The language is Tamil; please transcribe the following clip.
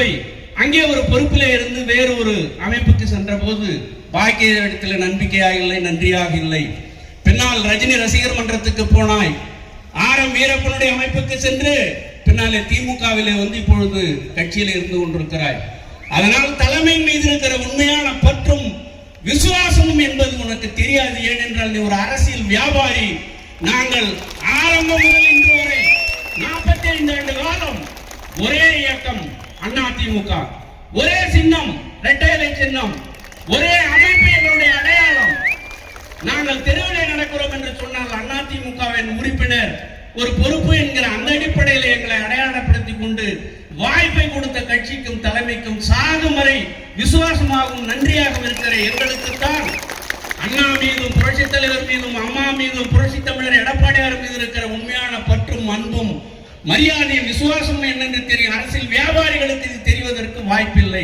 போய் அங்கே ஒரு பொறுப்பிலே இருந்து வேறு ஒரு அமைப்புக்கு சென்ற போது பாக்கிய இடத்துல நம்பிக்கையாக இல்லை, நன்றியாக இல்லை. பின்னால் ரஜினி ரசிகர் மன்றத்துக்கு போனாய், ஆரம் வீரப்பனுடைய அமைப்புக்கு சென்று பின்னாலே திமுகவிலே வந்து இப்பொழுது கட்சியில் இருந்து கொண்டிருக்கிறாய். அதனால் தலைமை மீது இருக்கிற உண்மையான பற்றும் விசுவாசமும் என்பது உனக்கு தெரியாது. ஏனென்றால் நீ ஒரு அரசியல் வியாபாரி. நாங்கள் ஆரம்பம் முதல் இன்று வரை 45 ஆண்டு காலம் ஒரே இயக்கம் அதிமுக, ஒரே சின்னம் இரட்டை இலை சின்னம், ஒரே அமைப்பு எங்களுடைய அடையாளம். நாங்கள் தெருவிலே நடக்கிறோம் என்று சொன்னால் அதிமுகவின் உறுப்பினர் ஒரு பொறுப்பு என்கிற அந்த அடிப்படையில் எங்களை அடையாளப்படுத்திக் கொண்டு வாய்ப்பை கொடுத்த கட்சிக்கும் தலைமைக்கும் சாகும் வரை விசுவாசமாகவும் நன்றியாகவும் இருக்கிற எங்களுக்குத்தான் அண்ணா மீதும் புரட்சி தலைவர் மீதும் அம்மா மீதும் புரட்சி தமிழர் எடப்பாடியார் மீது இருக்கிற உண்மையான பற்றும் அன்பும் மரியாதையும் விசுவாசமும் என்னென்று தெரியும். அரசியல் வியாபாரிகளுக்கு இது தெரிவதற்கு வாய்ப்பில்லை.